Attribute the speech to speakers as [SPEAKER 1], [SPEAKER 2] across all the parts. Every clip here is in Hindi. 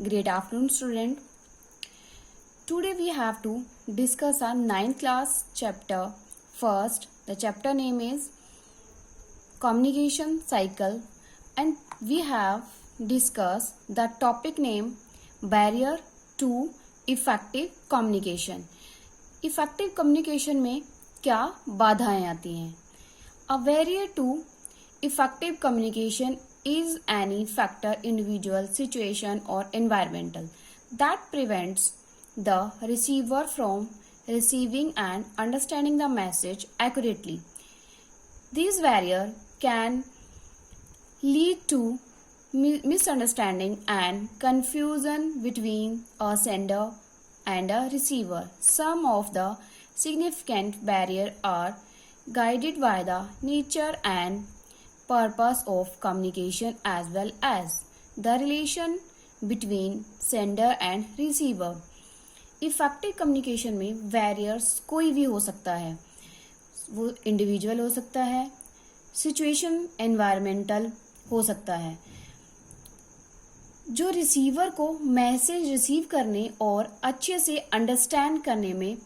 [SPEAKER 1] Great afternoon, student. Today we have to discuss our 9th class chapter. First, the chapter name is Communication Cycle, and we have discussed the topic name Barrier to Effective Communication. Effective communication में क्या बाधाएं आती हैं? A barrier to effective communication is any factor, individual, situation or environmental that prevents the receiver from receiving and understanding the message accurately. These barriers can lead to misunderstanding and confusion between a sender and a receiver. Some of the significant barriers are guided by the nature and purpose of communication as well as the relation between sender and receiver. Effective communication में बैरियर्स कोई भी हो सकता है, वो इंडिविजुअल हो सकता है, सिचुएशन एनवायरमेंटल हो सकता है, जो रिसीवर को मैसेज रिसीव करने और अच्छे से अंडरस्टैंड करने में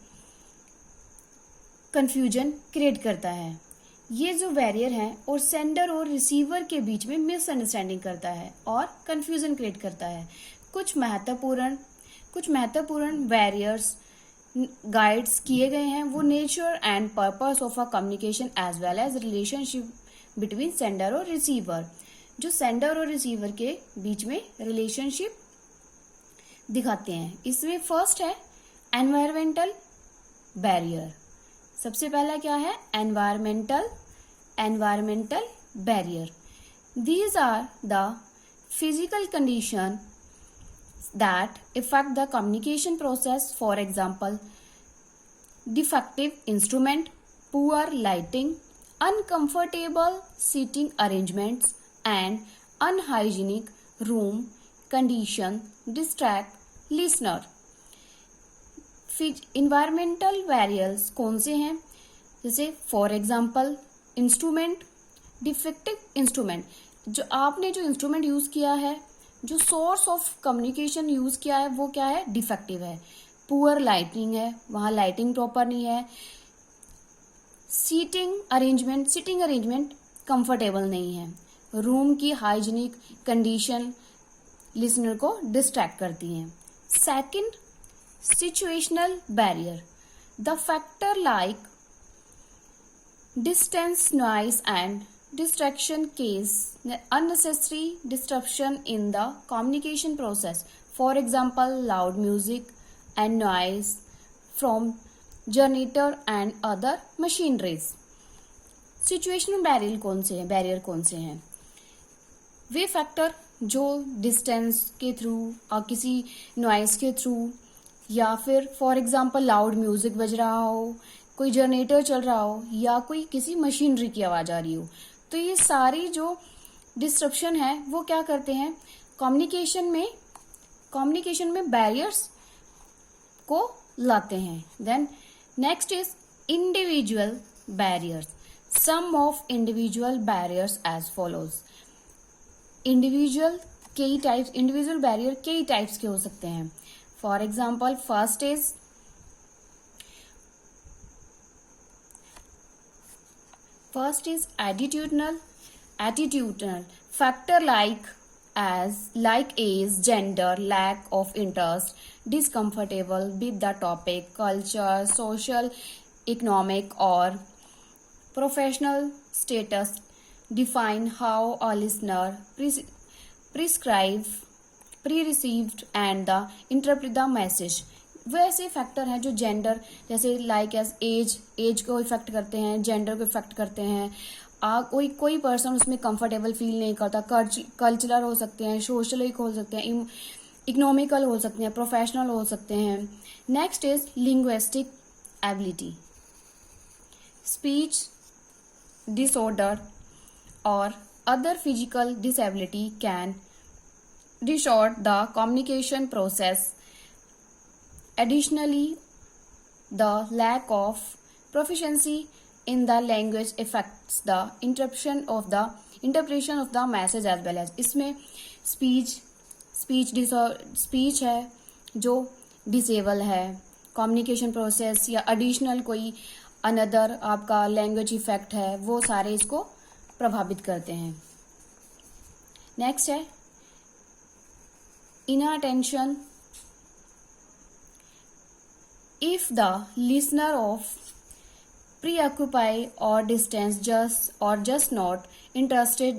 [SPEAKER 1] कंफ्यूजन क्रिएट करता है. ये जो बैरियर है और सेंडर और रिसीवर के बीच में मिसअंडरस्टैंडिंग करता है और कंफ्यूजन क्रिएट करता है. कुछ महत्वपूर्ण बैरियर्स गाइड्स किए गए हैं, वो nature and purpose of a communication as well as relationship between sender और रिसीवर, जो सेंडर और रिसीवर के बीच में रिलेशनशिप दिखाते हैं. इसमें फर्स्ट है एनवायरमेंटल बैरियर. सबसे पहला क्या है? Environmental barrier. These are the physical condition that affect the communication process. For example, defective instrument, poor lighting, uncomfortable seating arrangements and unhygienic room condition distract listener. Environmental barriers कौन से हैं? जैसे for example instrument, defective instrument, जो आपने जो इंस्ट्रूमेंट यूज किया है, जो सोर्स ऑफ कम्युनिकेशन यूज किया है, वो क्या है? डिफेक्टिव है. पुअर लाइटिंग है, वहां लाइटिंग प्रॉपर नहीं है. सीटिंग अरेंजमेंट कंफर्टेबल नहीं है. रूम की हाइजीनिक कंडीशन लिसनर को डिस्ट्रैक्ट करती हैं. Second, situational barrier. The factor like distance, noise and distraction cause unnecessary disruption in the communication process. For example, loud music and noise from generator and other machineries. Situational barrier कौन से हैं? वे फैक्टर जो डिस्टेंस के थ्रू और किसी नॉइस के थ्रू, या फिर फॉर एग्जाम्पल लाउड म्यूजिक बज रहा हो, कोई जनरेटर चल रहा हो, या कोई किसी मशीनरी की आवाज आ रही हो, तो ये सारी जो डिस्ट्रप्शन है वो क्या करते हैं? कम्युनिकेशन में बैरियर्स को लाते हैं. Then next is individual barriers. Some of individual barriers as follows. Individual barrier कई टाइप्स के हो सकते हैं. For example, First is attitudinal. Factor like age, gender, lack of interest, discomfortable with the topic, culture, social, economic or professional status define how a listener pre-received and the interpret the message. वो ऐसे फैक्टर हैं जो जेंडर, जैसे लाइक एज एज को इफेक्ट करते हैं, जेंडर को इफेक्ट करते हैं. कोई पर्सन उसमें कंफर्टेबल फील नहीं करता. कल्चरल हो सकते हैं, सोशल हो सकते हैं, इकोनॉमिकल हो सकते हैं, प्रोफेशनल हो सकते हैं. Next is linguistic ability. Speech disorder और other physical disability can disorder the communication process. Additionally, the lack of proficiency in the language affects the interpretation of the message as well as. इसमें स्पीच है जो डिसेबल है, कम्युनिकेशन प्रोसेस या एडिशनल कोई अनदर आपका लैंग्वेज इफेक्ट है, वो सारे इसको प्रभावित करते हैं। नेक्स्ट है inattention. If the listener of preoccupy or distance just not interested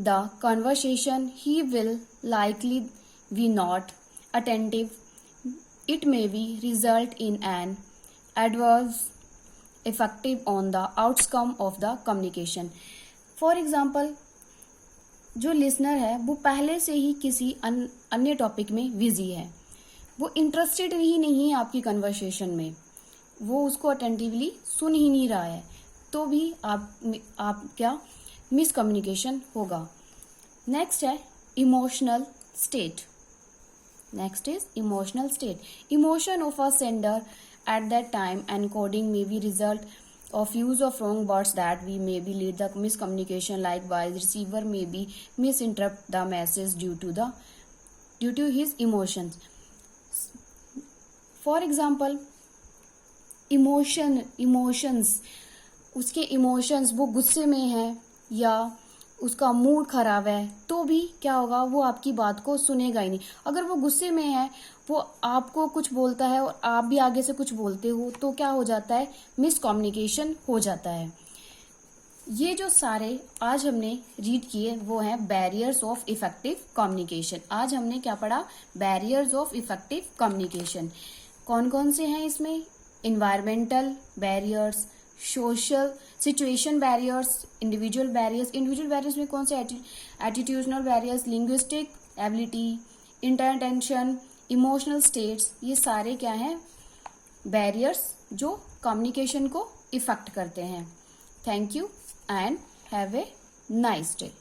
[SPEAKER 1] the conversation, he will likely be not attentive. It may be result in an adverse effective on the outcome of the communication. For example, जो लिसनर है वो पहले से ही किसी अन्य टॉपिक में बिजी है, वो इंटरेस्टेड ही नहीं है आपकी कन्वर्सेशन में, वो उसको अटेंटिवली सुन ही नहीं रहा है, तो भी आप क्या मिसकम्युनिकेशन होगा। नेक्स्ट है emotional state. Next is emotional state. Emotion of a sender at that time encoding may be result of use of wrong words that we may be lead the miscommunication. Likewise, receiver may be misinterpret the message due to his emotions. For example, emotions, उसके इमोशंस, वो गुस्से में है या उसका मूड खराब है, तो भी क्या होगा, वो आपकी बात को सुनेगा ही नहीं। अगर वो गुस्से में है, वो आपको कुछ बोलता है और आप भी आगे से कुछ बोलते हो, तो क्या हो जाता है, मिसकम्युनिकेशन हो जाता है। ये जो सारे आज हमने रीड किए वो हैं बैरियर्स ऑफ इफेक्टिव कम्युनिकेशन। आज हमने क्या पढ़ा, बैरियर्स ऑफ इफेक्टिव कम्युनिकेशन। कौन कौन से हैं इसमें, environmental barriers, social situation barriers, individual barriers में कौन से, attitudinal barriers, linguistic ability, inattention, emotional states, ये सारे क्या हैं, बैरियर्स जो कम्युनिकेशन को इफेक्ट करते हैं। Thank you and have a nice day.